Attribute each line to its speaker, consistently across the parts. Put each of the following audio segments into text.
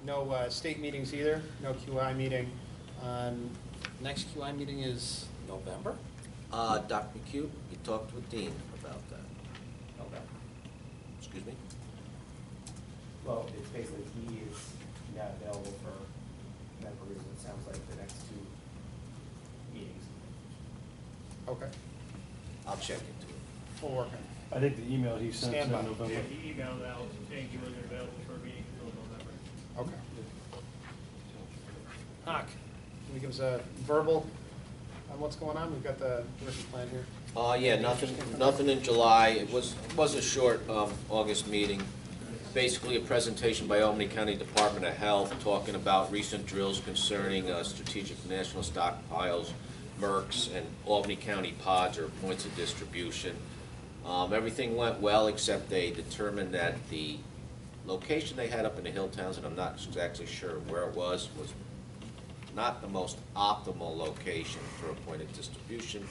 Speaker 1: no state meetings either, no QI meeting. Next QI meeting is November?
Speaker 2: Dr. McHugh, you talked with Dean about that.
Speaker 1: Okay.
Speaker 2: Excuse me?
Speaker 3: Well, it's basically he is not available for medical reasons, it sounds like, the next 2 meetings.
Speaker 1: Okay.
Speaker 2: I'll check into it.
Speaker 1: We'll work on it.
Speaker 4: I think the email he sent
Speaker 1: Stand
Speaker 4: in
Speaker 1: by.
Speaker 4: November.
Speaker 5: Yeah, he emailed out saying he wasn't available for a meeting until November.
Speaker 1: Okay. Hock, can you give us a verbal on what's going on? We've got the working plan here.
Speaker 2: Yeah, nothing in July. It was a short August meeting. Basically a presentation by Albany County Department of Health talking about recent drills concerning strategic national stockpiles, MERCs, and Albany County pods, or points of distribution. Everything went well, except they determined that the location they had up in the hill towns, and I'm not exactly sure where it was not the most optimal location for a point of distribution.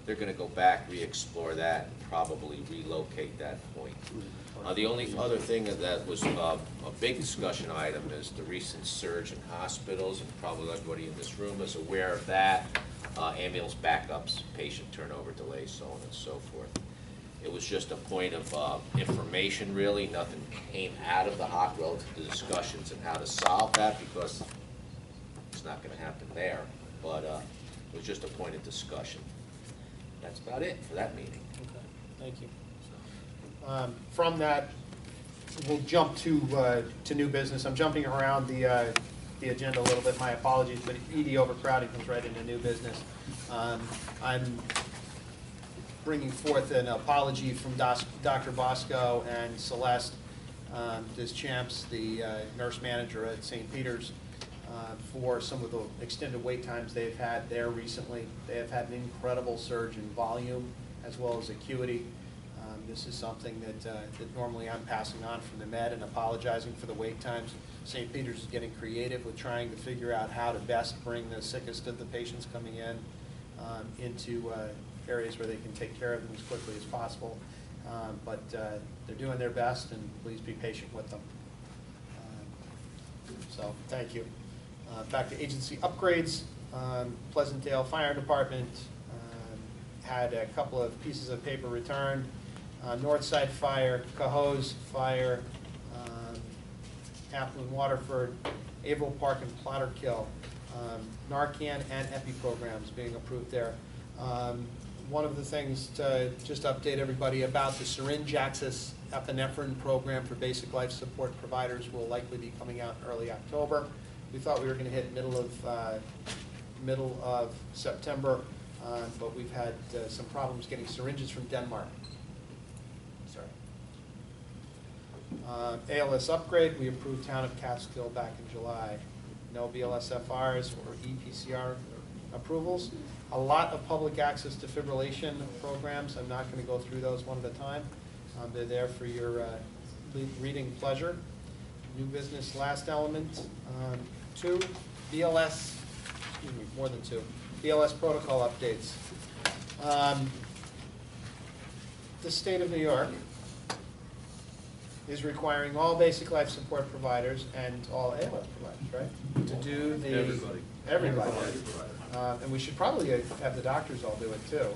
Speaker 2: They're going to go back, re-explore that, and probably relocate that point. The only other thing that was a big discussion item is the recent surge in hospitals, and probably everybody in this room is aware of that. Ambulance backups, patient turnover delays, so on and so forth. It was just a point of information, really. Nothing came out of the HOC relative to discussions and how to solve that, because it's not going to happen there. But it was just a point of discussion. That's about it for that meeting.
Speaker 1: Okay, thank you. From that, we'll jump to new business. I'm jumping around the agenda a little bit. My apologies, but ED overcrowding comes right into new business. I'm bringing forth an apology from Dr. Bosco and Celeste Deschamps, the nurse manager at St. Peter's, for some of the extended wait times they've had there recently. They have had an incredible surge in volume as well as acuity. This is something that normally I'm passing on from the med and apologizing for the wait times. St. Peter's is getting creative with trying to figure out how to best bring the sickest of the patients coming in into areas where they can take care of them as quickly as possible. But they're doing their best, and please be patient with them. So thank you. Back to agency upgrades. Pleasantdale Fire Department had a couple of pieces of paper returned. Northside Fire, Cohoes Fire, Applin Waterford, Averill Park, and Plotterkill. Narcan and Epi programs being approved there. One of the things to just update everybody about the syringe access epinephrine program for basic life support providers will likely be coming out in early October. We thought we were going to hit middle of September, but we've had some problems getting syringes from Denmark. Sorry. ALS upgrade, we approved Town of Catskill back in July. No BLSFRs or EPCR approvals. A lot of public access defibrillation programs. I'm not going to go through those one at a time. They're there for your reading pleasure. New business, last element. 2, BLS, excuse me, more than 2. BLS protocol updates. The state of New York is requiring all basic life support providers and all ALS providers, right, to do the... Everybody. And we should probably have the doctors all do it too.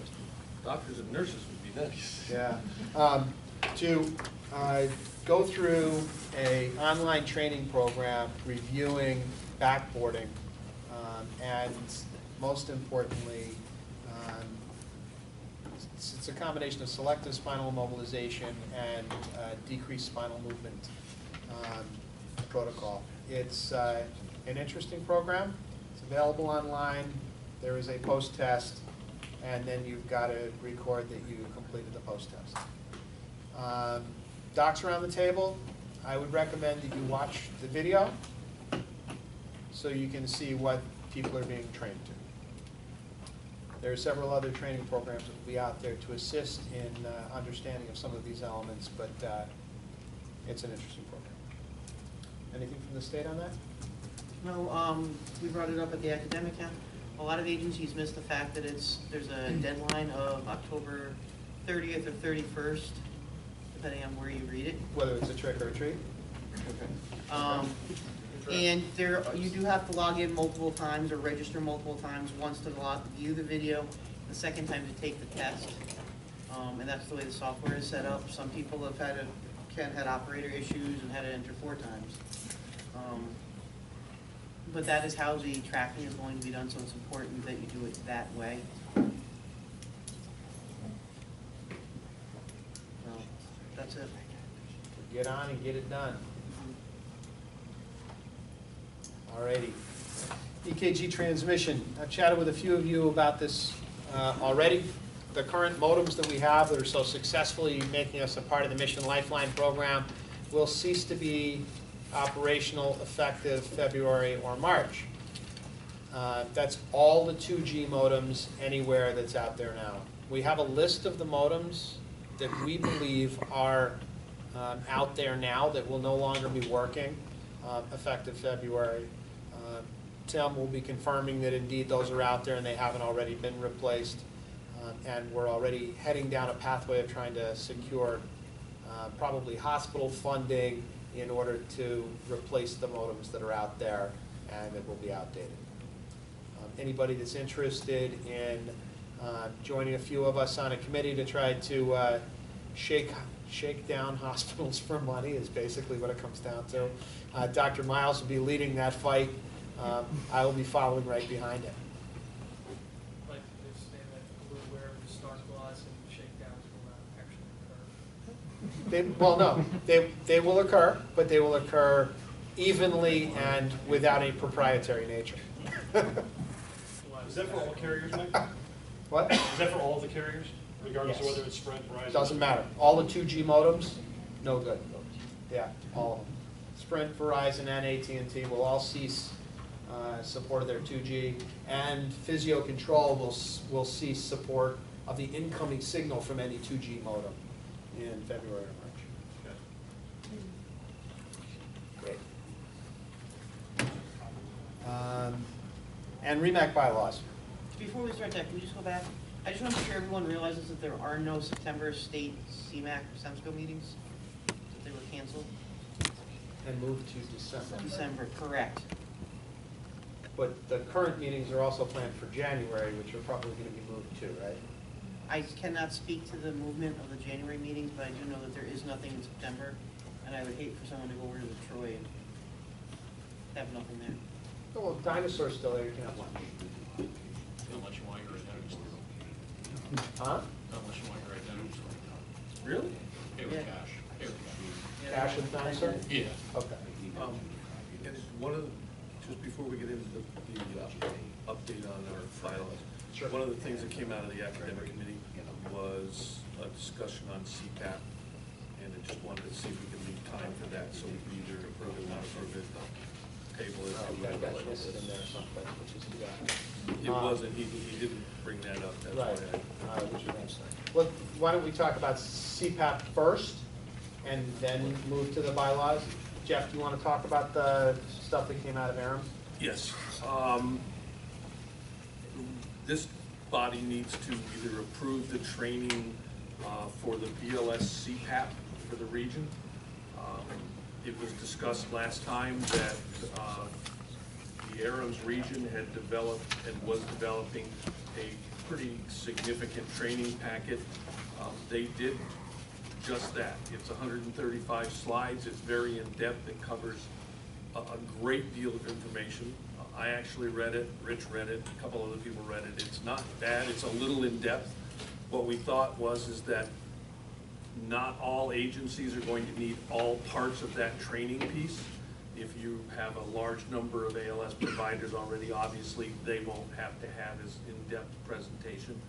Speaker 4: Doctors and nurses would be nice.
Speaker 1: Yeah. To go through an online training program reviewing backboarding, and most importantly, it's a combination of selective spinal immobilization and decreased spinal movement protocol. It's an interesting program. It's available online. There is a post-test, and then you've got to record that you completed the post-test. Docs around the table, I would recommend that you watch the video so you can see what people are being trained to. There are several other training programs that will be out there to assist in understanding of some of these elements, but it's an interesting program. Anything from the state on that?
Speaker 6: No, we brought it up at the academic camp. A lot of agencies miss the fact that there's a deadline of October 30th or 31st, depending on where you read it.
Speaker 1: Whether it's a trick or a treat?
Speaker 6: Um, And there, you do have to log in multiple times or register multiple times, once to view the video, the second time to take the test. And that's the way the software is set up. Some people have had operator issues and had to enter 4 times. But that is how the tracking is going to be done, so it's important that you do it that way. So, that's it.
Speaker 1: Get on and get it done. Alrighty. EKG transmission. I've chatted with a few of you about this already. The current modems that we have that are so successfully making us a part of the Mission Lifeline program will cease to be operational effective February or March. That's all the 2G modems anywhere that's out there now. We have a list of the modems that we believe are out there now that will no longer be working effective February. Tim will be confirming that indeed those are out there and they haven't already been replaced. And we're already heading down a pathway of trying to secure probably hospital funding in order to replace the modems that are out there and that will be outdated. Anybody that's interested in joining a few of us on a committee to try to shake down hospitals for money is basically what it comes down to. Dr. Miles will be leading that fight. I will be following right behind him.
Speaker 5: I'd like to just say that we're aware of the start laws and shakedowns will not actually occur.
Speaker 1: Well, no, they will occur, but they will occur evenly and without a proprietary nature.
Speaker 7: Is that for all carriers, Mike?
Speaker 1: What?
Speaker 7: Is that for all the carriers, regardless of
Speaker 1: Yes.
Speaker 7: whether it's Sprint, Verizon?
Speaker 1: Doesn't matter. All the 2G modems, no good. Yeah, all of them. Sprint, Verizon, and AT&T will all cease support of their 2G, and Physio Control will cease support of the incoming signal from any 2G modem in February or March. Great. And REMAC bylaws.
Speaker 6: Before we start that, can we just go back? I just want to make sure everyone realizes that there are no September state CMAC SEMSCO meetings, that they were canceled.
Speaker 1: And move to December.
Speaker 6: December, correct.
Speaker 1: But the current meetings are also planned for January, which are probably going to be moved too, right?
Speaker 6: I cannot speak to the movement of the January meetings, but I do know that there is nothing in September, and I would hate for someone to go over to the Troy and have nothing there.
Speaker 1: Oh, well, dinosaur's still there, you can have lunch.
Speaker 4: Unless you want your identity.
Speaker 1: Huh?
Speaker 4: Unless you want your identity.
Speaker 1: Really?
Speaker 4: Pay with
Speaker 6: Yeah.
Speaker 4: cash. Pay with cash.
Speaker 1: Cash and dinosaur?
Speaker 4: Yeah.
Speaker 1: Okay.
Speaker 8: And one of the, just before we get into the update on our bylaws,
Speaker 1: Sure.
Speaker 8: one of the things that came out of the academic committee was a discussion on CPAP, and I just wanted to see if we could leave time for that, so we can either approve it or not approve it, table it.
Speaker 1: Oh, okay, I got it listed in there or something, which is too bad.
Speaker 8: It wasn't, he didn't bring that up, that's why
Speaker 1: Right. Well, why don't we talk about CPAP first, and then move to the bylaws? Jeff, do you want to talk about the stuff that came out of Aram?
Speaker 8: Yes. This body needs to either approve the training for the BLS CPAP for the region. It was discussed last time that the Arams region had developed and was developing a pretty significant training packet. They did just that. It's 135 slides. It's very in-depth. It covers a great deal of information. I actually read it, Rich read it, a couple other people read it. It's not bad, it's a little in-depth. What we thought is that not all agencies are going to need all parts of that training piece. If you have a large number of ALS providers already, obviously they won't have to have as in-depth presentation.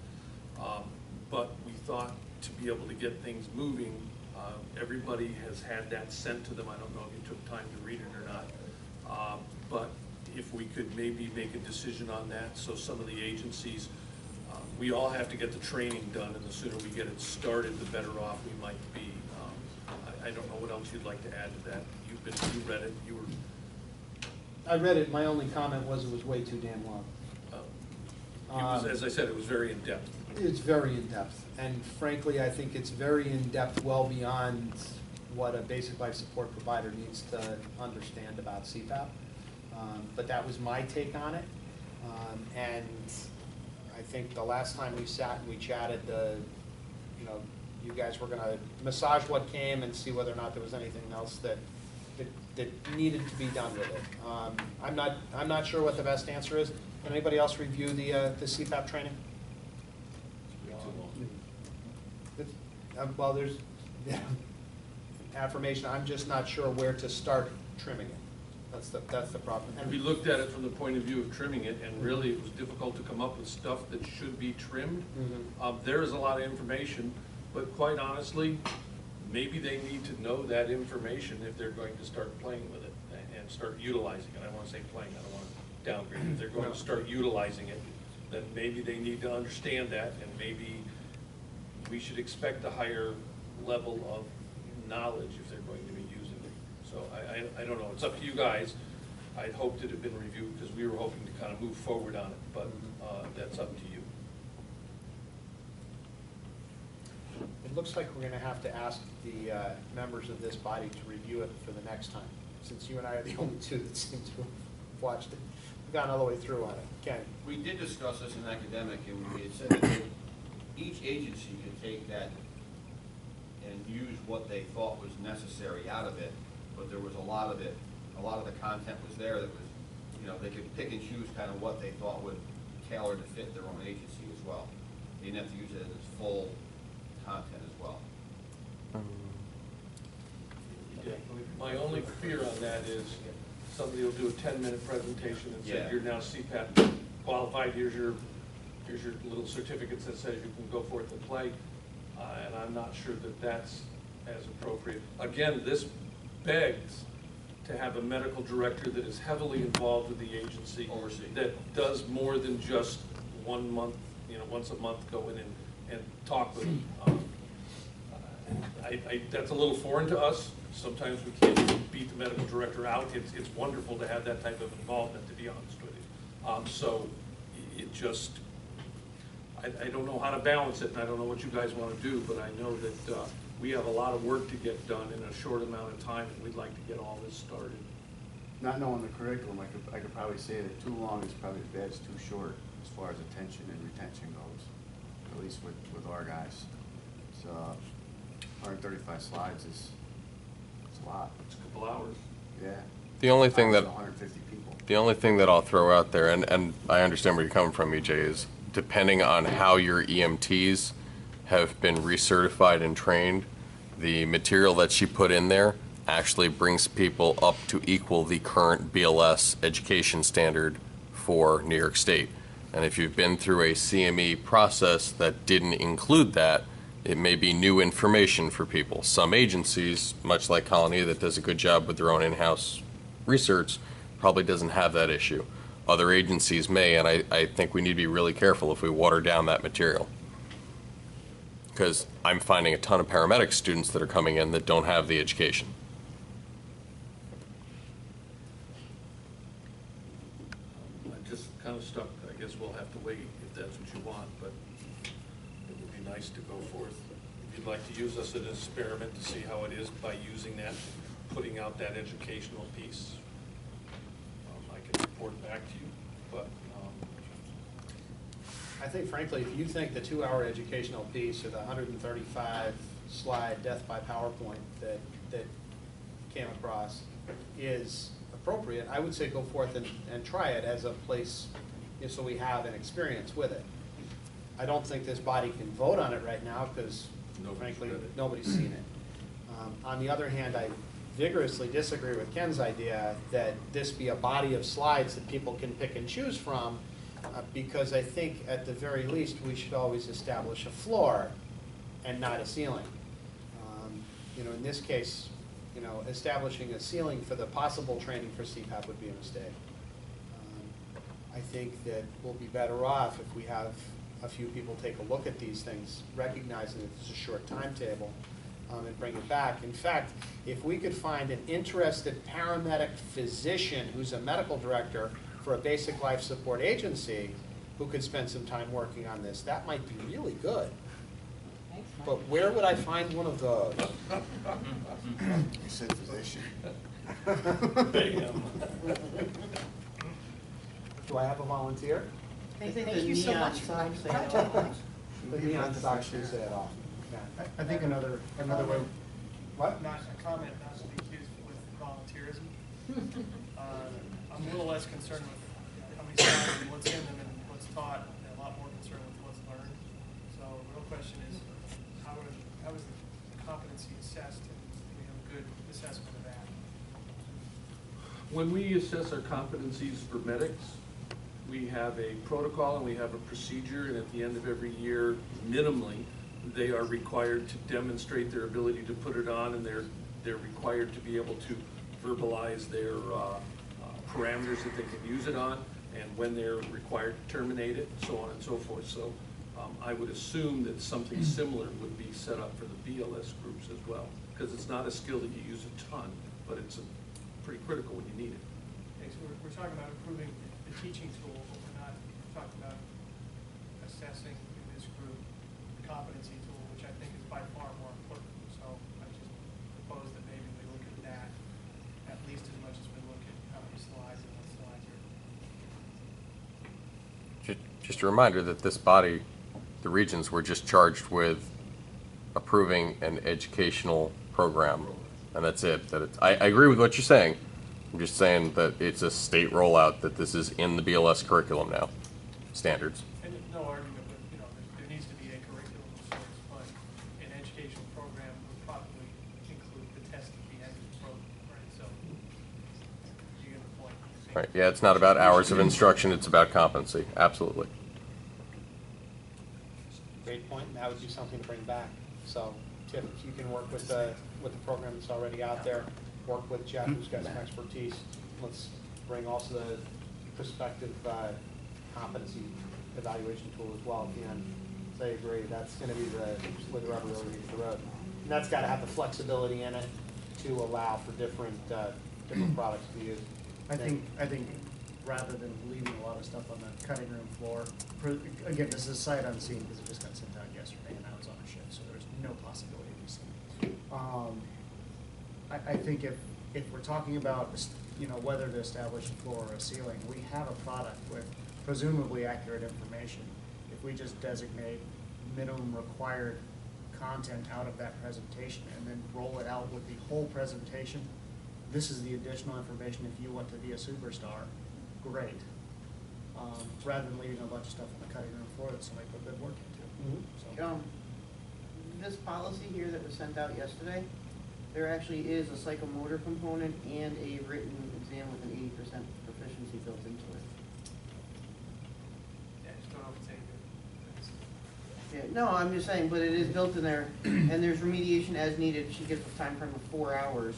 Speaker 8: But we thought to be able to get things moving, everybody has had that sent to them. I don't know if you took time to read it or not. But if we could maybe make a decision on that, so some of the agencies, we all have to get the training done, and the sooner we get it started, the better off we might be. I don't know what else you'd like to add to that. You read it, you were.
Speaker 1: I read it, my only comment was it was way too damn long.
Speaker 8: It was, as I said, it was very in-depth.
Speaker 1: It's very in-depth, and frankly, I think it's very in-depth, well beyond what a basic life support provider needs to understand about CPAP. But that was my take on it. And I think the last time we sat and we chatted, you guys were gonna massage what came and see whether or not there was anything else that needed to be done with it. I'm not sure what the best answer is. Can anybody else review the CPAP training? Well, there's affirmation. I'm just not sure where to start trimming it. That's the problem.
Speaker 8: And we looked at it from the point of view of trimming it, and really it was difficult to come up with stuff that should be trimmed. There is a lot of information, but quite honestly, maybe they need to know that information if they're going to start playing with it and start utilizing it. I want to say playing, I don't want to downgrade. If they're going to start utilizing it, then maybe they need to understand that, and maybe we should expect a higher level of knowledge if they're going to be using it. So I don't know, it's up to you guys. I'd hoped it had been reviewed because we were hoping to kind of move forward on it, but that's up to you.
Speaker 1: It looks like we're gonna have to ask the members of this body to review it for the next time, since you and I are the only two that seem to have watched it, gone all the way through on it. Ken?
Speaker 9: We did discuss this in academic, and we had said that each agency could take that and use what they thought was necessary out of it, but there was a lot of the content was there that was, they could pick and choose kind of what they thought would tailor to fit their own agency as well. They didn't have to use it as its full content as well.
Speaker 8: My only fear on that is somebody will do a 10-minute presentation and say, you're now CPAP qualified, here's your little certificates that says you can go forth and play, and I'm not sure that that's as appropriate. Again, this begs to have a medical director that is heavily involved with the agency, that does more than just 1 month, once a month go in and talk with them. That's a little foreign to us. Sometimes we can't beat the medical director out. It's wonderful to have that type of involvement, to be honest with you. So it just, I don't know how to balance it, and I don't know what you guys want to do, but I know that we have a lot of work to get done in a short amount of time, and we'd like to get all this started.
Speaker 10: Not knowing the curriculum, I could probably say that too long is probably bad, it's too short as far as attention and retention goes, at least with our guys. It's 135 slides is a lot.
Speaker 8: It's a couple hours.
Speaker 10: Yeah.
Speaker 11: The only thing that
Speaker 10: 150 people.
Speaker 11: The only thing that I'll throw out there, and I understand where you're coming from, EJ, is depending on how your EMTs have been recertified and trained, the material that she put in there actually brings people up to equal the current BLS education standard for New York State. And if you've been through a CME process that didn't include that, it may be new information for people. Some agencies, much like Colony, that does a good job with their own in-house research, probably doesn't have that issue. Other agencies may, and I think we need to be really careful if we water down that material. Because I'm finding a ton of paramedic students that are coming in that don't have the education.
Speaker 8: I'm just kind of stuck. I guess we'll have to wait if that's what you want, but it would be nice to go forth. If you'd like to use us as an experiment to see how it is by using that, putting out that educational piece, I can report back to you. But
Speaker 1: I think frankly, if you think the 2-hour educational piece or the 135 slide death by PowerPoint that came across is appropriate, I would say go forth and try it as a place so we have an experience with it. I don't think this body can vote on it right now because frankly, nobody's seen it. On the other hand, I vigorously disagree with Ken's idea that this be a body of slides that people can pick and choose from, because I think at the very least we should always establish a floor and not a ceiling. In this case, establishing a ceiling for the possible training for CPAP would be a mistake. I think that we'll be better off if we have a few people take a look at these things, recognizing that it's a short timetable, and bring it back. In fact, if we could find an interested paramedic physician who's a medical director for a basic life support agency who could spend some time working on this, that might be really good. But where would I find one of those?
Speaker 10: You said physician.
Speaker 8: bam.
Speaker 12: I have a volunteer?
Speaker 6: I think
Speaker 5: Thank
Speaker 6: the
Speaker 5: you so
Speaker 6: neon
Speaker 5: much.
Speaker 6: signs say it all.
Speaker 12: The neon signs do say it all.
Speaker 7: I think another way,
Speaker 12: What?
Speaker 5: Not a comment, not to be accused with volunteerism. I'm a little less concerned with how many slides and what's in them and what's taught, and a lot more concerned with what's learned. So the real question is, how is the competency assessed, and do we have a good assessment of that?
Speaker 8: When we assess our competencies for medics, we have a protocol and we have a procedure, and at the end of every year, minimally, they are required to demonstrate their ability to put it on, and they're required to be able to verbalize their parameters that they can use it on, and when they're required to terminate it, so on and so forth. So I would assume that something similar would be set up for the BLS groups as well, because it's not a skill that you use a ton, but it's pretty critical when you need it.
Speaker 5: Okay, so we're talking about improving the teaching tool, but we're not talking about assessing in this group the competency tool, which I think is by far more important. So I just propose that maybe we look at that at least as much as we look at how many slides and what slides are.
Speaker 11: Just a reminder that this body, the regions, were just charged with approving an educational program, and that's it. I agree with what you're saying. I'm just saying that it's a state rollout, that this is in the BLS curriculum now, standards.
Speaker 5: And no argument, but there needs to be a curriculum of sorts, but an educational program would probably include the test at the end of the program, right? So you get the point. I think.
Speaker 11: Right, yeah, it's not about hours of instruction, it's about competency, absolutely.
Speaker 1: Great point, and that would be something to bring back. So, Tiff, if you can work with the program that's already out there, work with Jeff, who's got some expertise. Let's bring also the prospective competency evaluation tool as well at the end. So I agree, that's going to be where the rubber really hits the road. And that's got to have the flexibility in it to allow for different products to be used.
Speaker 7: I think rather than leaving a lot of stuff on the cutting room floor, again, this is sight unseen because it just got sent out yesterday and I was on a shift, so there's no possibility of seeing. I think if we're talking about, whether to establish a floor or a ceiling, we have a product with presumably accurate information. If we just designate minimum required content out of that presentation and then roll it out with the whole presentation, this is the additional information if you want to be a superstar, great. Rather than leaving a bunch of stuff on the cutting room floor that somebody put good work into. So.
Speaker 6: This policy here that was sent out yesterday, there actually is a psychomotor component and a written exam with an 80% proficiency built into it.
Speaker 5: Yeah, just don't know if it's any good.
Speaker 6: Yeah, no, I'm just saying, but it is built in there, and there's remediation as needed. She gives a time frame of 4 hours.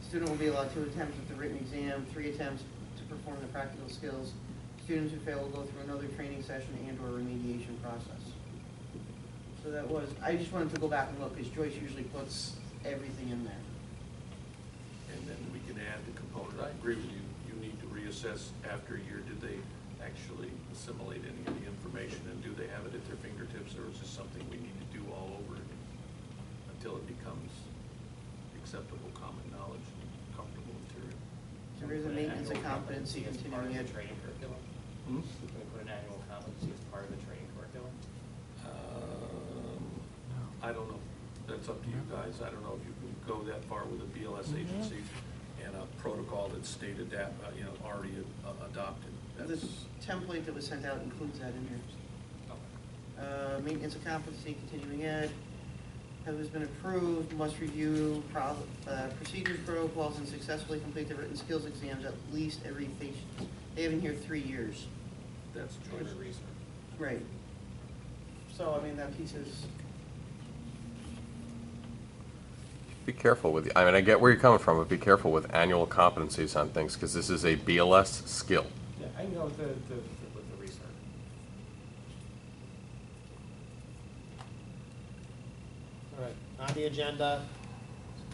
Speaker 6: Student will be allowed 2 attempts at the written exam, 3 attempts to perform the practical skills. Students who fail will go through another training session and/or remediation process. So that was, I just wanted to go back and look, because Joyce usually puts everything in there.
Speaker 8: And then we can add the component. I agree with you. You need to reassess after a year. Did they actually assimilate any of the information, and do they have it at their fingertips, or is this something we need to do all over again until it becomes acceptable common knowledge and comfortable material?
Speaker 6: There is a maintenance of competency continuing ed.
Speaker 3: Training curriculum?
Speaker 8: Hmm?
Speaker 3: Can we put an annual competency as part of the training curriculum?
Speaker 8: I don't know. That's up to you guys. I don't know if you can go that far with a BLS agency and a protocol that's state already adopted.
Speaker 6: This template that was sent out includes that in here. Maintenance of competency continuing ed. Has been approved, must review procedures, protocols, and successfully complete the written skills exams at least every patient. They have in here 3 years.
Speaker 8: That's choice.
Speaker 6: Right. So, I mean, that piece is,
Speaker 11: Be careful with, I get where you're coming from, but be careful with annual competencies on things, because this is a BLS skill.
Speaker 3: Yeah, I can go with the research.
Speaker 1: All right, on the agenda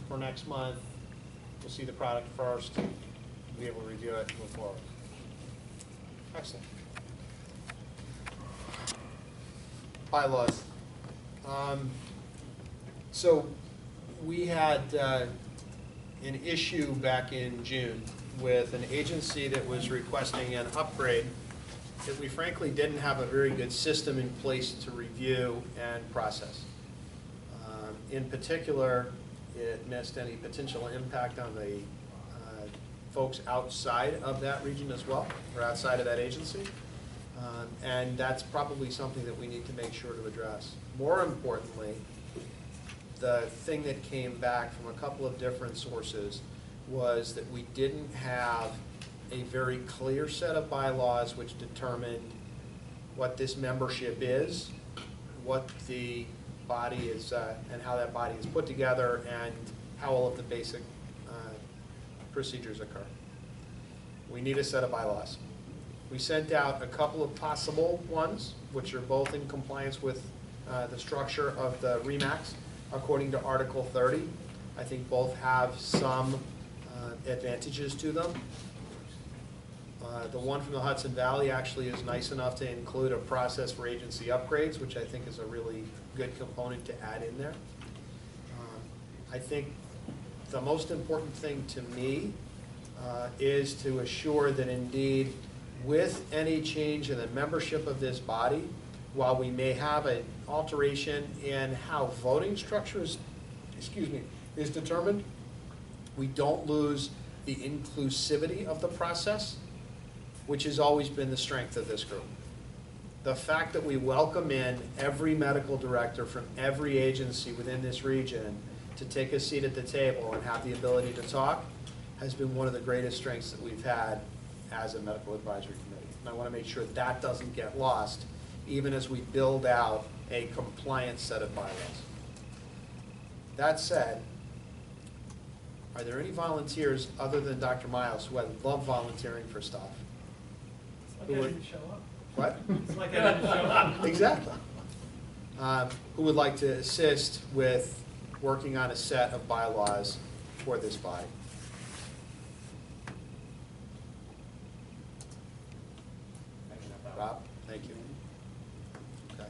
Speaker 1: for next month, we'll see the product first, be able to review it and move forward. Excellent. Bylaws. So we had an issue back in June with an agency that was requesting an upgrade that we frankly didn't have a very good system in place to review and process. In particular, it missed any potential impact on the folks outside of that region as well, or outside of that agency. And that's probably something that we need to make sure to address. More importantly, the thing that came back from a couple of different sources was that we didn't have a very clear set of bylaws which determined what this membership is, what the body is, and how that body is put together, and how all of the basic procedures occur. We need a set of bylaws. We sent out a couple of possible ones, which are both in compliance with the structure of the REMACs, according to Article 30. I think both have some advantages to them. The one from the Hudson Valley actually is nice enough to include a process for agency upgrades, which I think is a really good component to add in there. I think the most important thing to me is to assure that indeed, with any change in the membership of this body, while we may have an alteration in how voting structure is determined, we don't lose the inclusivity of the process, which has always been the strength of this group. The fact that we welcome in every medical director from every agency within this region to take a seat at the table and have the ability to talk has been one of the greatest strengths that we've had as a medical advisory committee. And I want to make sure that doesn't get lost, even as we build out a compliant set of bylaws. That said, are there any volunteers other than Dr. Miles who would love volunteering for stuff?
Speaker 5: It's like I didn't show up.
Speaker 1: What?
Speaker 5: It's like I didn't show up.
Speaker 1: Exactly. Who would like to assist with working on a set of bylaws for this body? Rob, thank you. Okay.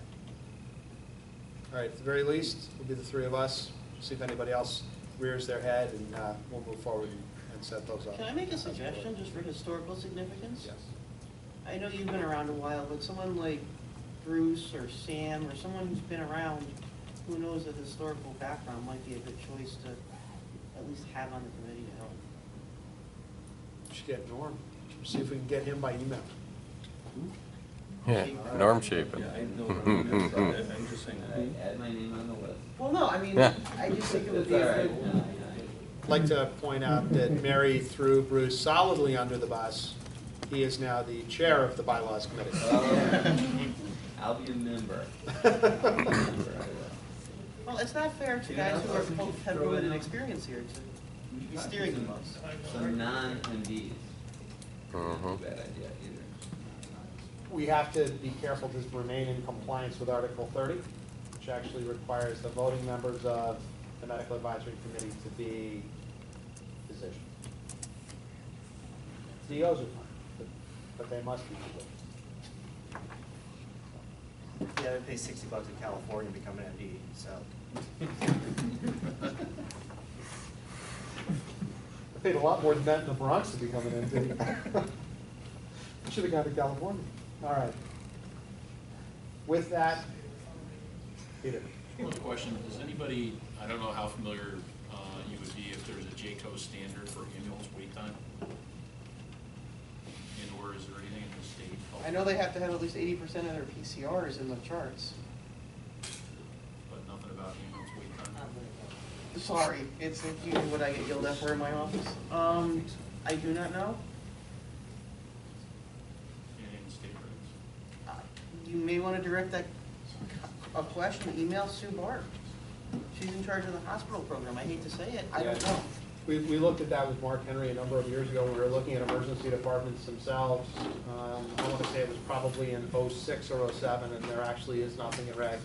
Speaker 1: All right, at the very least, it'll be the three of us. See if anybody else rears their head, and we'll move forward and set those up.
Speaker 6: Can I make a suggestion just for historical significance?
Speaker 1: Yes.
Speaker 6: I know you've been around a while, but someone like Bruce or Sam or someone who's been around who knows the historical background might be a good choice to at least have on the committee to help.
Speaker 1: We should get Norm. See if we can get him by email.
Speaker 11: Yeah, norm shaping.
Speaker 8: Yeah, I know, I'm just saying.
Speaker 13: Add my name on the list.
Speaker 6: Well, no, I mean,
Speaker 11: Yeah.
Speaker 6: I just think it would
Speaker 13: It's
Speaker 6: be
Speaker 13: all
Speaker 6: a
Speaker 13: right.
Speaker 6: good.
Speaker 1: I'd like to point out that Mary threw Bruce solidly under the bus. He is now the chair of the bylaws committee.
Speaker 13: I'll be a member.
Speaker 6: Well, it's not fair to guys who are both have limited experience here to be steering the bus.
Speaker 13: Some non-MDs.
Speaker 11: Mhm.
Speaker 13: Bad idea either.
Speaker 1: We have to be careful to remain in compliance with Article 30, which actually requires the voting members of the Medical Advisory Committee to be physicians. CEOs are fine, but they must be physicians.
Speaker 3: Yeah, they pay $60 in California to become an MD, so.
Speaker 1: I paid a lot more than that in the Bronx to become an MD. Should have gone to California. All right. With that, Peter.
Speaker 4: One question, does anybody, I don't know how familiar you would be if there's a JCO standard for ambulance wait time? And or is there anything in the state?
Speaker 6: I know they have to have at least 80% of their PCRs in the charts.
Speaker 4: But nothing about ambulance wait time?
Speaker 6: Sorry, it's usually what I get yelled at for in my office. I do not know.
Speaker 4: Anything in the state regs?
Speaker 6: You may want to direct a question, email Sue Barr. She's in charge of the hospital program. I hate to say it, I don't know.
Speaker 1: We looked at that with Mark Henry a number of years ago. We were looking at emergency departments themselves. I want to say it was probably in '06 or '07, and there actually is nothing in regs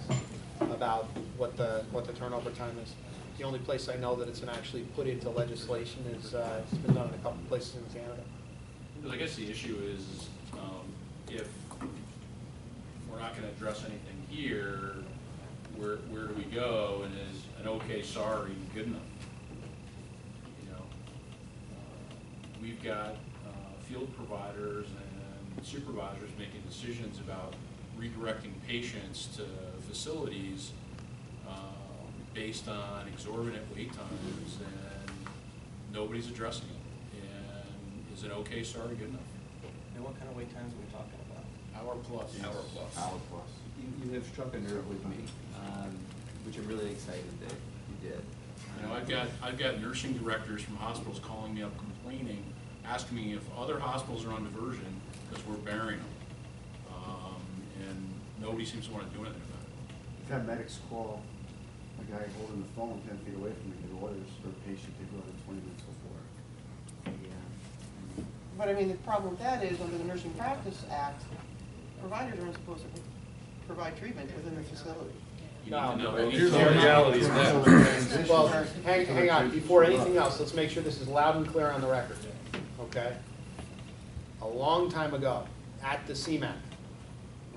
Speaker 1: about what the turnover time is. The only place I know that it's been actually put into legislation is it's been done in a couple places in Canada.
Speaker 4: Because I guess the issue is, if we're not gonna address anything here, where do we go, and is an okay, sorry, good enough? You know? we've got field providers and supervisors making decisions about redirecting patients to facilities based on exorbitant wait times, and nobody's addressing it. And is an okay start good enough?
Speaker 3: And what kind of wait times are we talking about?
Speaker 4: Hour plus.
Speaker 2: Hour plus.
Speaker 10: Hour plus.
Speaker 13: You have struck a nerve with me, which I'm really excited that you did.
Speaker 4: You know, I've got nursing directors from hospitals calling me up complaining, asking me if other hospitals are on diversion because we're burying them. And nobody seems to want to do anything about it.
Speaker 10: We've had medics call a guy holding the phone 10 feet away from me, get orders for a patient to go to 20 minutes before.
Speaker 13: Yeah.
Speaker 6: But I mean, the problem with that is, under the Nursing Practice Act, providers aren't supposed to provide treatment within the facility.
Speaker 4: You need to know.
Speaker 8: Here's the reality of that.
Speaker 1: Well, hang on, before anything else, let's make sure this is loud and clear on the record, okay? A long time ago, at the CMAC,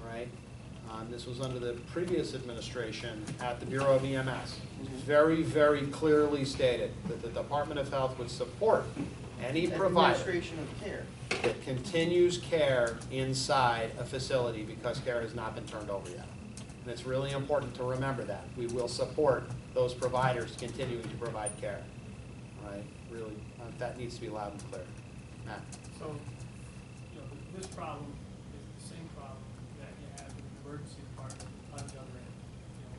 Speaker 1: right, this was under the previous administration at the Bureau of EMS, very, very clearly stated that the Department of Health would support any provider
Speaker 6: Administration of care.
Speaker 1: that continues care inside a facility because care has not been turned over yet. And it's really important to remember that. We will support those providers continuing to provide care, right? Really, that needs to be loud and clear. Matt?
Speaker 5: So, you know, this problem is the same problem that you have in the emergency department on the other end. You know,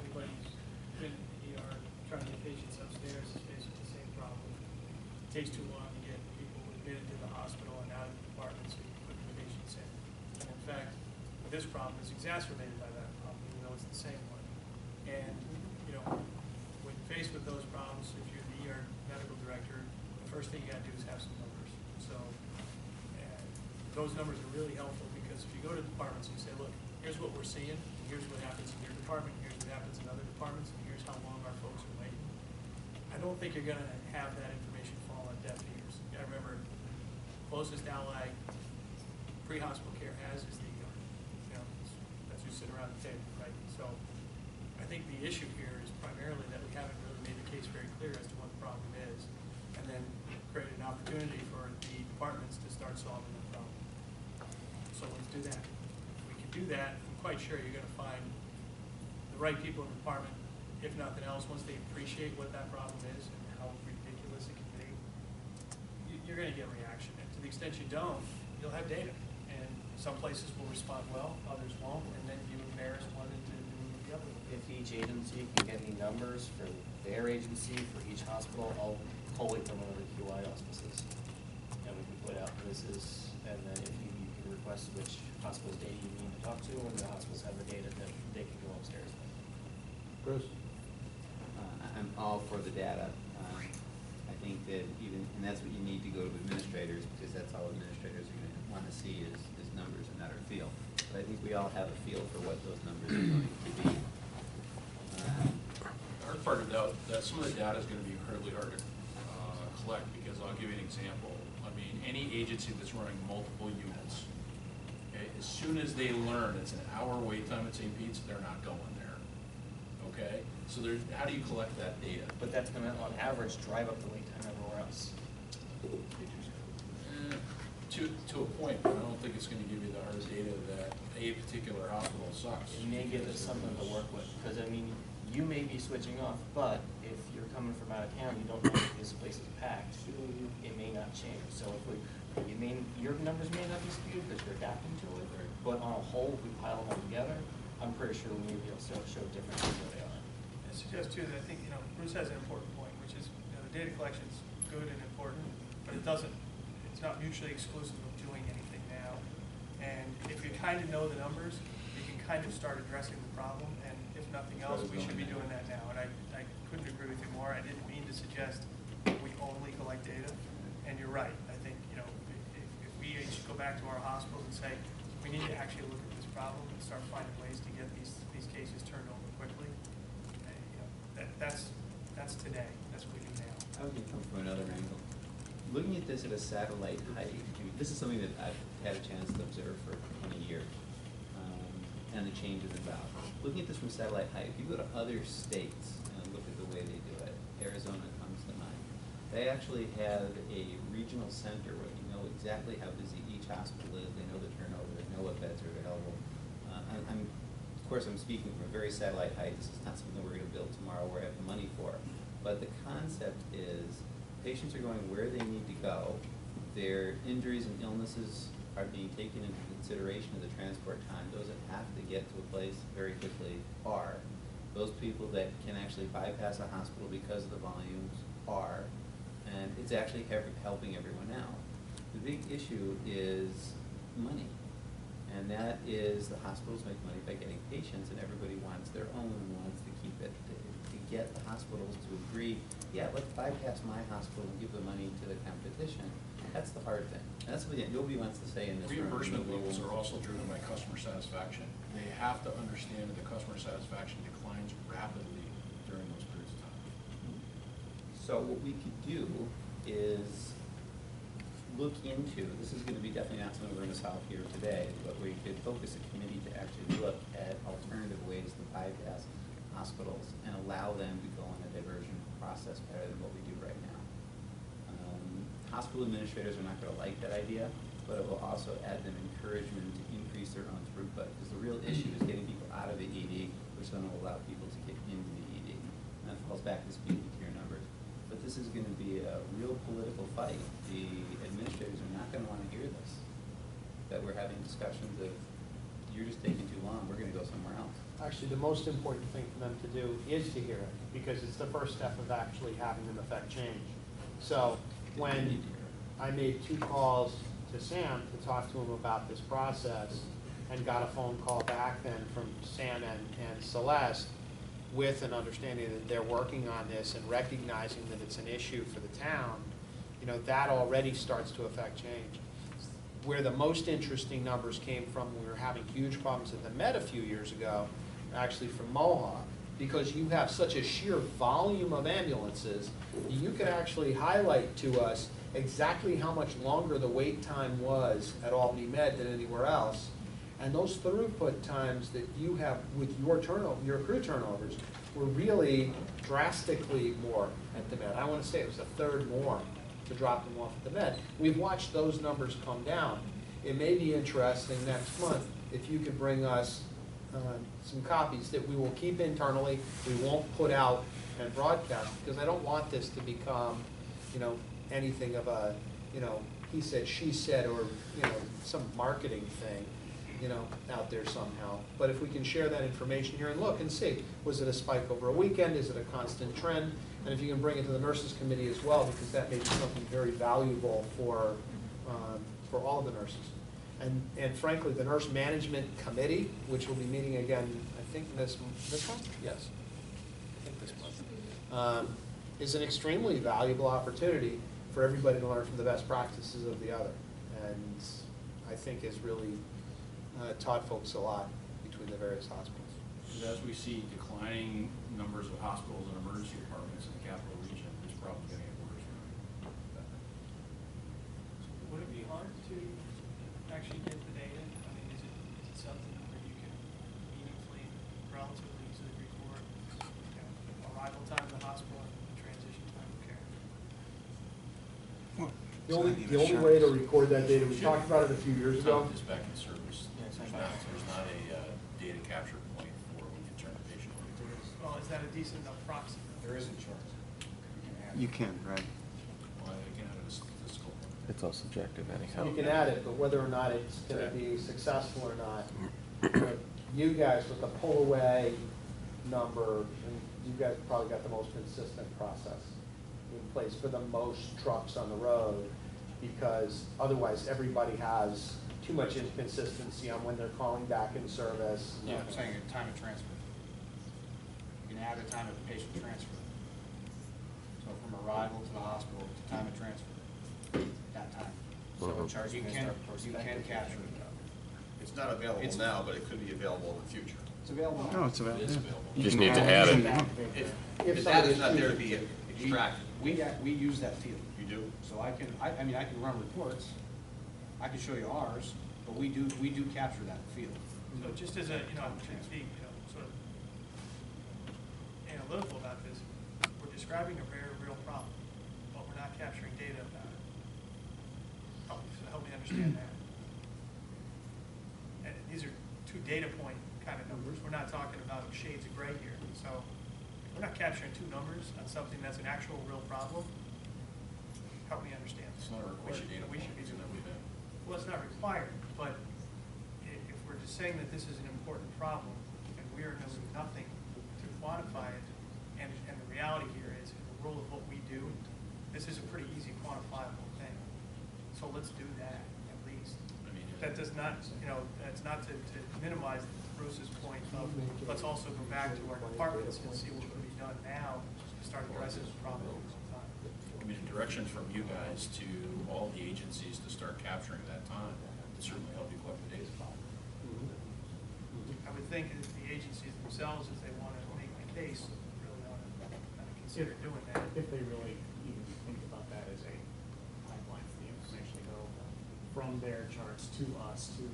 Speaker 5: anybody's been in the ER trying to get patients upstairs is facing the same problem. It takes too long to get people admitted to the hospital and out of the department so you can put the patients in. And in fact, this problem is exacerbated by that problem, even though it's the same one. And, you know, when faced with those problems, if you're the ER medical director, the first thing you gotta do is have some numbers. So, those numbers are really helpful, because if you go to departments and you say, look, here's what we're seeing, here's what happens in your department, here's what happens in other departments, and here's how long our folks are waiting. I don't think you're gonna have that information fall on deaf ears. I remember closest ally pre-hospital care has is the ER. You know, that's who sit around the table, right? So I think the issue here is primarily that we haven't really made the case very clear as to what the problem is, and then created an opportunity for the departments to start solving the problem. So let's do that. If we can do that, I'm quite sure you're gonna find the right people in the department, if nothing else, once they appreciate what that problem is and how ridiculous it can be, you're gonna get reaction. And to the extent you don't, you'll have data. And some places will respond well, others won't, and then you embarrass one into doing the other one.
Speaker 3: If each agency can get any numbers for their agency, for each hospital, I'll collate them under the QI auspices. And we can put out this is, and then if you can request which hospital's data you need to talk to, and the hospitals have the data that they can go upstairs with.
Speaker 1: Bruce?
Speaker 13: I'm all for the data. I think that even, and that's what you need to go to administrators, because that's all administrators are gonna wanna see is numbers and not our feel. But I think we all have a feel for what those numbers are going to be.
Speaker 4: Hard part of that some of the data is going to be incredibly hard to collect, because I'll give you an example. I mean, any agency that's running multiple units, okay, as soon as they learn it's an hour wait time at St. Pete's, they're not going there. Okay, so how do you collect that data?
Speaker 3: But that's gonna, on average, drive up the wait time everywhere else.
Speaker 4: To a point, but I don't think it's going to give you the hard data that a particular hospital sucks.
Speaker 3: It may give us something to work with, because I mean, you may be switching off, but if you're coming from out of town, you don't know if this place is packed, it may not change. So if your numbers may not be skewed because you're adapting to it, but on a whole, if we pile them all together, I'm pretty sure we may be able to show differences where they are.
Speaker 5: I suggest too that I think, you know, Bruce has an important point, which is, you know, the data collection's good and important, but it's not mutually exclusive of doing anything now. And if you kind of know the numbers, you can kind of start addressing the problem, and if nothing else, we should be doing that now. And I couldn't agree with you more. I didn't mean to suggest we only collect data, and you're right. I think, you know, if we each go back to our hospitals and say, we need to actually look at this problem and start finding ways to get these cases turned over quickly, you know, that's today. That's what we do now.
Speaker 13: I was gonna come from another angle. Looking at this at a satellite height, this is something that I've had a chance to observe for 20 years, and the changes about. Looking at this from satellite height, if you go to other states and look at the way they do it, Arizona comes to mind. They actually have a regional center where they know exactly how busy each hospital is, they know the turnover, they know what beds are available. Of course, I'm speaking from a very satellite height. This is not something we're going to build tomorrow or have the money for. But the concept is patients are going where they need to go. Their injuries and illnesses are being taken into consideration of the transport time. Those that have to get to a place very quickly are. Those people that can actually bypass a hospital because of the volumes are. And it's actually helping everyone out. The big issue is money. And that is the hospitals make money by getting patients, and everybody wants their own and wants to keep it. To get the hospitals to agree, yeah, let's bypass my hospital and give the money to the competition, that's the hard thing. That's what nobody wants to say in this room.
Speaker 4: Reimbursement levels are also driven by customer satisfaction. They have to understand that the customer satisfaction declines rapidly during those periods of time.
Speaker 13: So what we could do is look into, this is going to be definitely not something we're going to solve here today, but we could focus a committee to actually look at alternative ways to bypass hospitals and allow them to go on a diversion process better than what we do right now. Hospital administrators are not going to like that idea, but it will also add them encouragement to increase their own throughput, because the real issue is getting people out of the ED, which then will allow people to get into the ED. And that falls back to speaking to your numbers. But this is going to be a real political fight. The administrators are not going to want to hear this, that we're having discussions of, you're just taking too long, we're going to go somewhere else.
Speaker 1: Actually, the most important thing for them to do is to hear it, because it's the first step of actually having them affect change. So when I made 2 calls to Sam to talk to him about this process, and got a phone call back then from Sam and Celeste with an understanding that they're working on this and recognizing that it's an issue for the town, you know, that already starts to affect change. Where the most interesting numbers came from, we were having huge problems at the Met a few years ago, actually from Mohawk, because you have such a sheer volume of ambulances, you could actually highlight to us exactly how much longer the wait time was at Albany Med than anywhere else. And those throughput times that you have with your crew turnovers were really drastically more at the Med. I want to say it was a third more to drop them off at the Med. We've watched those numbers come down. It may be interesting next month if you could bring us some copies that we will keep internally, we won't put out and broadcast, because I don't want this to become, you know, anything of a, you know, he said, she said, or, you know, some marketing thing, you know, out there somehow. But if we can share that information here and look and see, was it a spike over a weekend? Is it a constant trend? And if you can bring it to the nurses committee as well, because that may be something very valuable for all of the nurses. And frankly, the nurse management committee, which will be meeting again, I think this month? Yes, I think this month, is an extremely valuable opportunity for everybody to learn from the best practices of the other. And I think has really taught folks a lot between the various hospitals.
Speaker 4: And as we see declining numbers of hospitals and emergency departments in the capital region, it's probably going to get worse.
Speaker 5: Would it be hard to actually get the data? I mean, is it something where you can meaningfully, relatively easily record, you know, arrival time to the hospital and transition time of care?
Speaker 1: The only way to record that data, we talked about it a few years ago.
Speaker 4: It's back in service. There's not a data capture point for when you turn the patient on.
Speaker 5: Well, is that a decent enough proxy?
Speaker 12: There is insurance.
Speaker 10: You can, right?
Speaker 4: Well, I can have a statistical.
Speaker 11: It's all subjective anyhow.
Speaker 1: You can add it, but whether or not it's going to be successful or not, you guys with the pull away number, and you guys probably got the most consistent process in place for the most trucks on the road, because otherwise everybody has too much inconsistency on when they're calling back in service.
Speaker 12: Yeah, I'm saying at time of transfer. You can add a time of patient transfer. So from arrival to the hospital to time of transfer, that time. So you can capture it.
Speaker 9: It's not available now, but it could be available in the future.
Speaker 12: It's available.
Speaker 10: No, it's
Speaker 4: It is available.
Speaker 11: You just need to add it.
Speaker 9: If the data's not there to be extracted.
Speaker 12: We use that field.
Speaker 9: You do?
Speaker 12: So I mean, I can run reports. I can show you ours, but we do capture that field.
Speaker 5: So just as a, you know, to be, you know, sort of analytical about this, we're describing a very real problem, but we're not capturing data about it. Help me understand that. And these are two data point kind of numbers. We're not talking about shades of gray here. So if we're not capturing two numbers on something that's an actual real problem, help me understand.
Speaker 4: It's not a required data
Speaker 5: We should be
Speaker 4: point,
Speaker 5: doing
Speaker 4: so that we have.
Speaker 5: Well, it's not required, but if we're just saying that this is an important problem and we are doing nothing to quantify it, and the reality here is, in the world of what we do, this is a pretty easy quantifiable thing. So let's do that at least.
Speaker 4: I mean,
Speaker 5: That does not, that's not to minimize Bruce's point of, let's also go back to our departments and see what can be done now to start addressing this problem over some time.
Speaker 4: I mean, directions from you guys to all the agencies to start capturing that time to certainly help you collect the data.
Speaker 5: I would think that the agencies themselves, if they want to make the case, really ought to kind of consider doing that.
Speaker 7: If they really even think about that as a pipeline for the information to go from their charts to us to,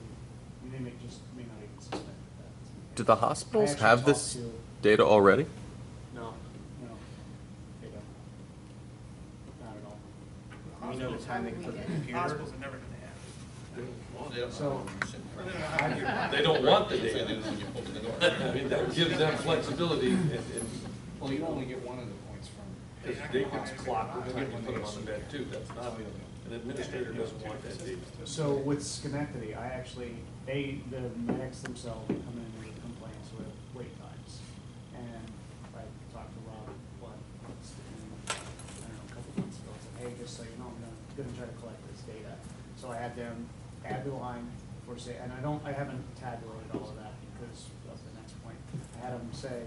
Speaker 7: they may not even suspect that.
Speaker 11: Do the hospitals
Speaker 7: I actually
Speaker 11: have
Speaker 7: talked
Speaker 11: this
Speaker 7: to-
Speaker 11: data already?
Speaker 7: No, they don't. Not at all.
Speaker 12: We know the time they put the computer.
Speaker 5: Hospitals are never going to have it.
Speaker 7: So,
Speaker 5: Or they don't know how to do it.
Speaker 8: They don't want the
Speaker 9: Say
Speaker 8: data.
Speaker 9: they don't get pulled in the door.
Speaker 8: I mean, that gives them flexibility and
Speaker 12: Well, you only get one of the points from.
Speaker 8: they can clock the time you put them on the bed too. That's not, an administrator doesn't want that data.
Speaker 7: so with Schenectady, the medics themselves come in with complaints with wait times. And I talked to Rob, I don't know, a couple months ago, I said, hey, just so you know, I'm gonna try to collect this data. So I had them add the line for say, and I haven't tabulated all of that because of the next point. I had them say,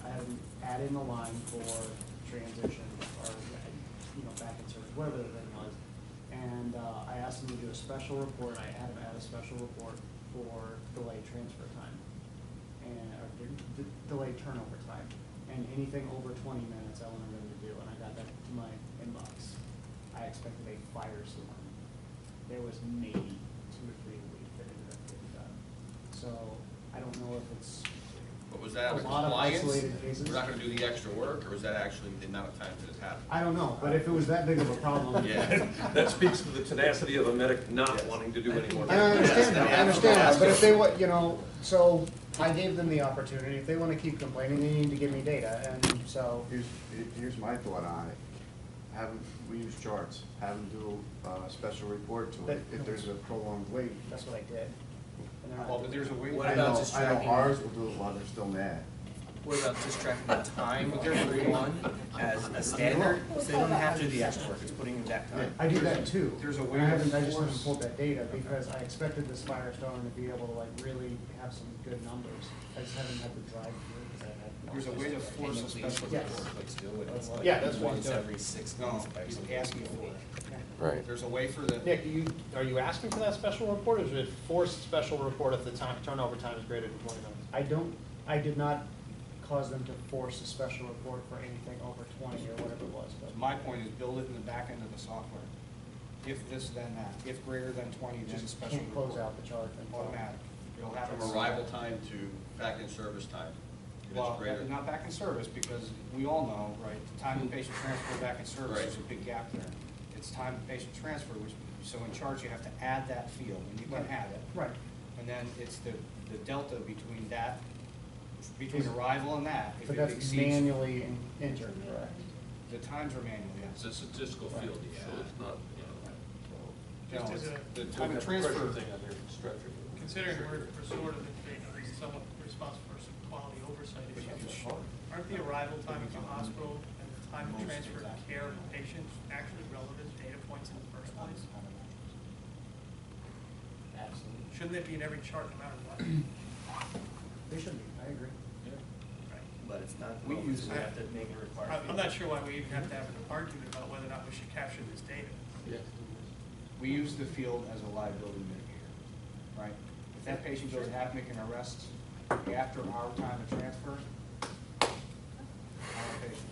Speaker 7: I had them add in the line for transition or, back in service, whatever the thing was. And I asked them to do a special report. I had them add a special report for delayed transfer time and or delayed turnover time. And anything over 20 minutes, I wanted them to do, and I got that to my inbox. I expected a firestorm. There was maybe 2 or 3 a week that ended up getting done. So I don't know if it's
Speaker 9: But was that out of
Speaker 7: a lot of
Speaker 9: compliance?
Speaker 7: isolated cases.
Speaker 9: We're not gonna do the extra work, or was that actually the amount of time that it's happened?
Speaker 7: I don't know, but if it was that big of a problem.
Speaker 9: Yeah.
Speaker 8: That speaks to the tenacity of a medic not wanting to do any more.
Speaker 7: I understand that, I understand that, but if they so I gave them the opportunity, if they wanna keep complaining, they need to give me data, and so.
Speaker 10: Here's my thought on it. We use charts, have them do a special report to it if there's a prolonged wait.
Speaker 7: That's what I did. And they're not-
Speaker 12: Well, but there's a way.
Speaker 13: What
Speaker 10: I
Speaker 13: about
Speaker 10: know,
Speaker 13: just
Speaker 10: I know
Speaker 13: tracking-
Speaker 10: ours will do it while they're still mad.
Speaker 3: What about just tracking the time of every one as a standard, so they don't have to do the extra work, it's putting in that time?
Speaker 7: I do that too.
Speaker 12: There's a way
Speaker 7: And I
Speaker 12: to
Speaker 7: haven't, I just haven't
Speaker 12: force-
Speaker 7: pulled that data because I expected this Firestone to be able to really have some good numbers. I just haven't had the drive through because I had.
Speaker 12: There's a way to force a special
Speaker 7: Yes.
Speaker 12: report.
Speaker 3: Let's do it, it's like
Speaker 7: Yeah, that's what
Speaker 3: once
Speaker 7: he's doing.
Speaker 3: every 6
Speaker 12: No,
Speaker 3: months. by
Speaker 12: he's
Speaker 3: something.
Speaker 12: asking for it.
Speaker 11: Right.
Speaker 12: There's a way for the.
Speaker 1: Nick, are you asking for that special report, or is it forced special report if the turnover time is greater than 20 minutes?
Speaker 7: I did not cause them to force a special report for anything over 20 or whatever it was, but.
Speaker 12: My point is build it in the back end of the software. If this, then that. If greater than 20, then
Speaker 7: Just
Speaker 12: special
Speaker 7: can't close
Speaker 12: report.
Speaker 7: out the chart and.
Speaker 12: Automatic. It'll have
Speaker 9: From arrival time to back in service time. If it's
Speaker 12: Well,
Speaker 9: greater-
Speaker 12: not back in service, because we all know, right, the time of patient transfer back in service,
Speaker 9: Right.
Speaker 12: there's a big gap there. It's time of patient transfer, which, so in charts, you have to add that field, and you can
Speaker 7: Right.
Speaker 12: add it.
Speaker 7: Right.
Speaker 12: And then it's the delta between that, between arrival and that, if
Speaker 7: But
Speaker 12: it
Speaker 7: that's
Speaker 12: exceeds.
Speaker 7: manually entered, correct?
Speaker 12: The times are manual,
Speaker 8: It's
Speaker 12: yes.
Speaker 8: a statistical field, so it's not,
Speaker 12: You know,
Speaker 5: Just as
Speaker 12: the
Speaker 8: Don't
Speaker 12: time
Speaker 8: have
Speaker 12: of
Speaker 8: the
Speaker 12: transfer.
Speaker 8: pressure thing on your structure.
Speaker 5: Considering we're sort of somewhat responsible for some quality oversight issues, aren't the arrival time at the hospital and the time of transfer to care of the patient actually relevant data points in the first place?
Speaker 7: Absolutely.
Speaker 5: Shouldn't they be in every chart no matter what?
Speaker 7: They should be, I agree.
Speaker 5: Right.
Speaker 3: But it's not,
Speaker 12: We use
Speaker 3: we have to make it required.
Speaker 5: I'm not sure why we even have to have an argument about whether or not we should capture this data.
Speaker 12: We use the field as a liability mitigator, right? If that patient goes apneic and arrests after our time of transfer, our patient,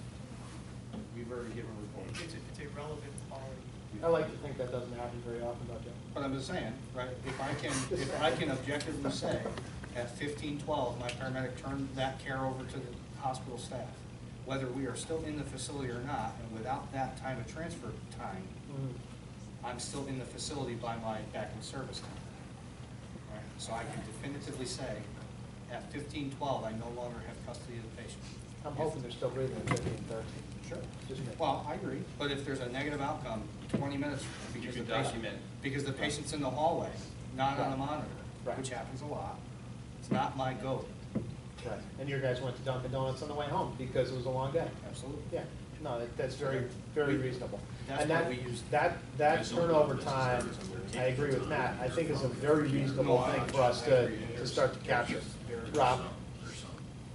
Speaker 12: we've already given a report.
Speaker 5: It's a relevant quality.
Speaker 1: I like to think that doesn't happen very often, don't you?
Speaker 12: But I'm just saying, right, if I can objectively say, at 15:12, my paramedic turned that care over to the hospital staff, whether we are still in the facility or not, and without that time of transfer time, I'm still in the facility by my back in service time. Right? So I can definitively say, at 15:12, I no longer have custody of the patient.
Speaker 1: I'm hoping they're still breathing at 15, 13.
Speaker 12: Sure.
Speaker 1: Just me.
Speaker 12: Well, I agree, but if there's a negative outcome, 20 minutes because
Speaker 9: You
Speaker 12: the
Speaker 9: can
Speaker 12: patient,
Speaker 9: document.
Speaker 12: because the patient's in the hallway, not on a monitor,
Speaker 1: Right.
Speaker 12: which happens a lot. It's not my go.
Speaker 1: Right. And your guys went to Dunkin' Donuts on the way home because it was a long day.
Speaker 12: Absolutely.
Speaker 1: Yeah, no, that's very, very reasonable.
Speaker 12: That's
Speaker 1: And
Speaker 12: why
Speaker 1: that,
Speaker 12: we use-
Speaker 1: that turnover time, I agree with Matt, I think is a very reasonable thing for us to start to capture. Rob,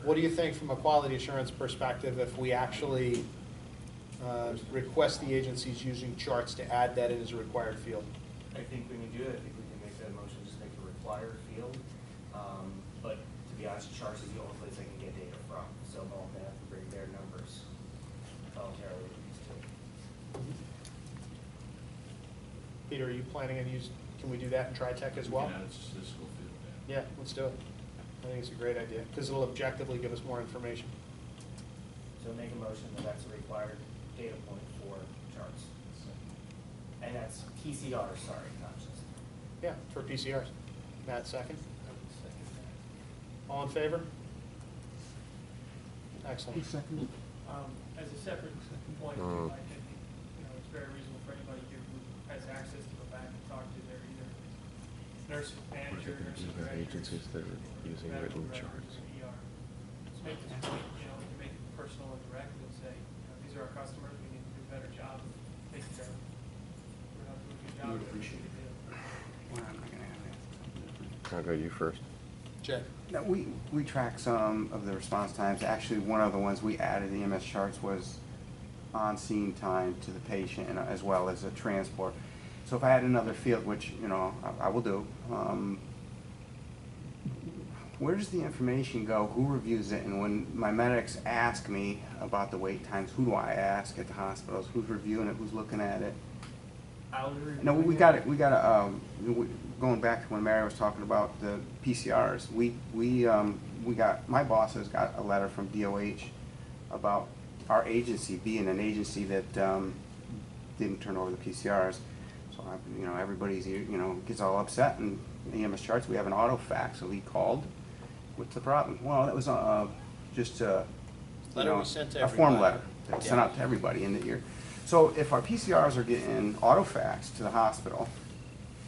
Speaker 1: what do you think from a quality assurance perspective if we actually request the agencies using charts to add that in as a required field?
Speaker 3: I think when you do it, I think we can make that motion, just make a required field. But to be honest, charts is the only place I can get data from, so I'm going to have to bring their numbers voluntarily to these two.
Speaker 1: Peter, are you planning on can we do that in TriTech as well?
Speaker 4: We can add statistical field,
Speaker 1: Yeah, let's do it. I think it's a great idea, because it'll objectively give us more information.
Speaker 3: So make a motion that that's a required data point for charts. And that's PCR, sorry, not just.
Speaker 1: Yeah, for PCRs. Matt, second? All in favor? Excellent.
Speaker 5: As a separate point, I think, it's very reasonable for anybody here who has access to go back and talk to their either nurse manager, nurse director,
Speaker 11: using
Speaker 5: medical
Speaker 11: written
Speaker 5: director,
Speaker 11: charts.
Speaker 5: or ER. Just make this point, we can make it personal and direct and say, these are our customers, we need to do a better job of taking care of them. We're not doing a good job.
Speaker 4: We would appreciate it.
Speaker 11: I'll go you first.
Speaker 1: Jay?
Speaker 10: Now, we track some of the response times. Actually, one of the ones we added in EMS charts was on-scene time to the patient and as well as a transport. So if I had another field, which, I will do, where does the information go? Who reviews it? And when my medics ask me about the wait times, who do I ask at the hospitals? Who's reviewing it? Who's looking at it? No, we got it. Going back to when Mary was talking about the PCRs, we got, my bosses got a letter from DOH about our agency being an agency that didn't turn over the PCRs. So, everybody's, gets all upset, and EMS charts, we have an auto fax, so he called. What's the problem? Well, that was just a,
Speaker 1: Letter we sent to
Speaker 10: a form
Speaker 1: everybody.
Speaker 10: letter that sent out to everybody in the year. So if our PCRs are getting auto faxed to the hospital,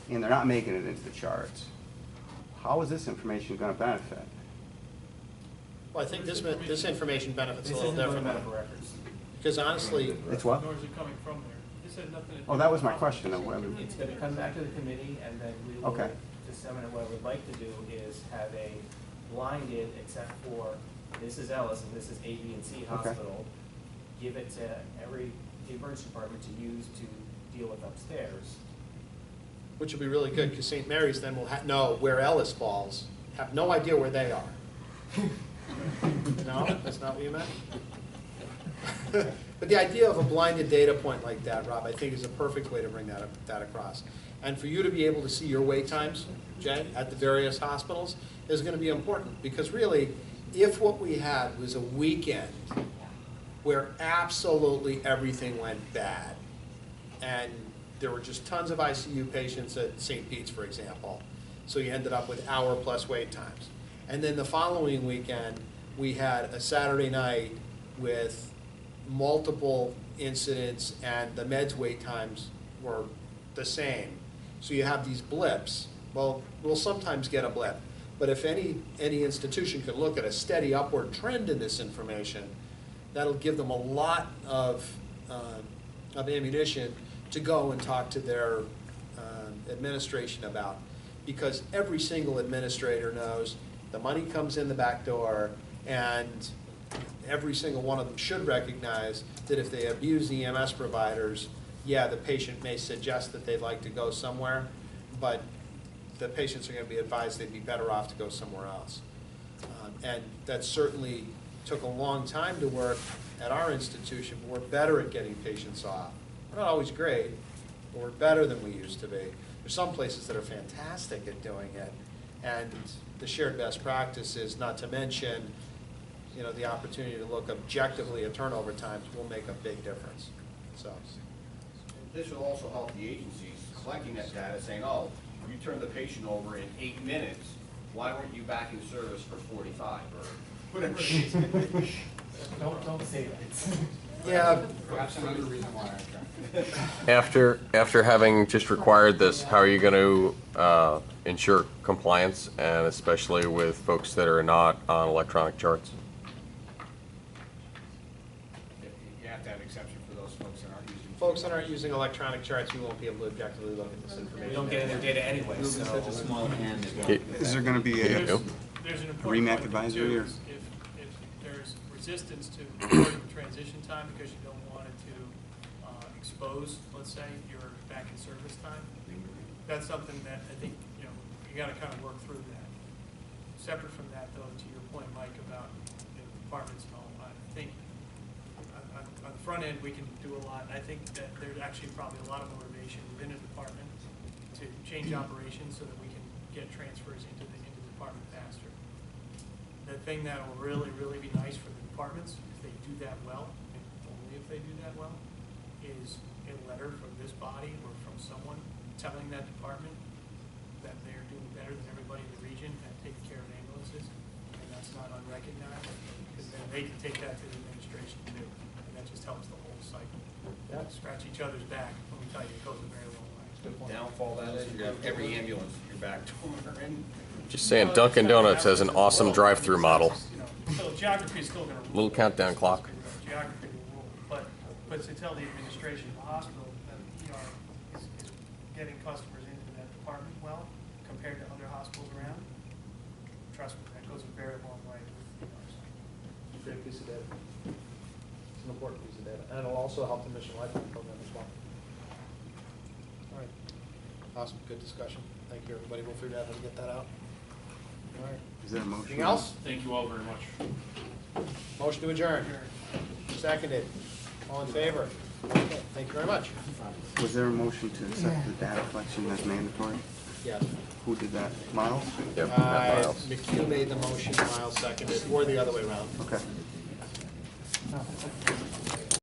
Speaker 10: and they're not making it into the charts, how is this information going to benefit?
Speaker 1: Well, I think this information benefits a
Speaker 3: This
Speaker 1: little
Speaker 3: isn't going to
Speaker 1: different.
Speaker 3: medical records.
Speaker 1: Because honestly,
Speaker 10: It's what?
Speaker 5: Nor is it coming from there. This had nothing to do.
Speaker 10: Oh, that was my
Speaker 5: with-
Speaker 10: question, though. I mean,
Speaker 3: It's going to come back to the committee, and then we will
Speaker 10: Okay.
Speaker 3: disseminate. What we'd like to do is have a blinded, except for this is Ellis and this is A, B, and C hospital, give it to every emergency department to use to deal with upstairs.
Speaker 1: which will be really good, because St. Mary's then will know where Ellis falls, have no idea where they are. No, that's not what you meant? But the idea of a blinded data point like that, Rob, I think is a perfect way to bring that across. And for you to be able to see your wait times, Jay, at the various hospitals is going to be important, because really, if what we had was a weekend where absolutely everything went bad, and there were just tons of ICU patients at St. Pete's, for example, so you ended up with hour-plus wait times. And then the following weekend, we had a Saturday night with multiple incidents, and the meds wait times were the same. So you have these blips. Well, we'll sometimes get a blip, but if any institution could look at a steady upward trend in this information, that'll give them a lot of ammunition to go and talk to their administration about. Because every single administrator knows the money comes in the back door, and every single one of them should recognize that if they abuse EMS providers, yeah, the patient may suggest that they'd like to go somewhere, but the patients are going to be advised they'd be better off to go somewhere else. And that certainly took a long time to work at our institution, but we're better at getting patients off. We're not always great, but we're better than we used to be. There's some places that are fantastic at doing it, and the shared best practices, not to mention you know, the opportunity to look objectively at turnover times will make a big difference, so.
Speaker 9: This will also help the agencies collecting that data, saying, oh, you turned the patient over in 8 minutes, why weren't you back in service for 45, or whatever it is.
Speaker 3: Don't say that.
Speaker 1: Yeah,
Speaker 12: Perhaps another reason why I tried.
Speaker 11: After having just required this, how are you going to ensure compliance, and especially with folks that are not on electronic charts?
Speaker 12: You have to have exception for those folks that aren't using.
Speaker 1: folks that aren't using electronic charts, we won't be able to objectively look at this information.
Speaker 3: We don't get any data anyway, so.
Speaker 13: Such a small hand.
Speaker 10: Is there gonna be a
Speaker 5: There's an important
Speaker 10: REMAC
Speaker 5: point
Speaker 10: advisory,
Speaker 5: too,
Speaker 10: or?
Speaker 5: is if there's resistance to recording the transition time because you don't want it to expose, let's say, your back in service time, that's something that I think, you know, you gotta kind of work through that. Separate from that, though, to your point, Mike, about, you know, departments and all, I think on the front end, we can do a lot. I think that there's actually probably a lot of motivation within a department to change operations so that we can get transfers into the department faster. The thing that will really, really be nice for the departments, if they do that well, and only if they do that well, is a letter from this body or from someone telling that department that they're doing better than everybody in the region at taking care of ambulances, and that's not unrecognized, because then they can take that to the administration too, and that just helps the whole cycle.
Speaker 1: Yeah.
Speaker 5: Scratch each other's back, let me tell you, it goes a very long way.
Speaker 9: Downfall that is, you have every ambulance in your back door, and
Speaker 11: Just saying, Dunkin' Donuts has an awesome drive-through model.
Speaker 5: You know, so geography is still gonna rule.
Speaker 11: Little countdown clock.
Speaker 5: Geography will rule, but to tell the administration of the hospital that ER is getting customers into that department well, compared to other hospitals around, trust me, that goes a very long way with ERs.
Speaker 1: Great piece of data. It's an important piece of data, and it'll also help the Mission Lifeline program as well. All right, awesome, good discussion. Thank you, everybody. We'll figure out how to get that out. All right.
Speaker 10: Is that a motion?
Speaker 1: Anything else?
Speaker 4: Thank you all very much.
Speaker 1: Motion to adjourn. Seconded. All in favor? Okay, thank you very much.
Speaker 10: Was there a motion to accept the data collection as mandatory?
Speaker 1: Yes.
Speaker 10: Who did that? Miles?
Speaker 11: Yep, Matt Miles.
Speaker 1: McHugh made the motion, Miles seconded, or the other way around.
Speaker 10: Okay.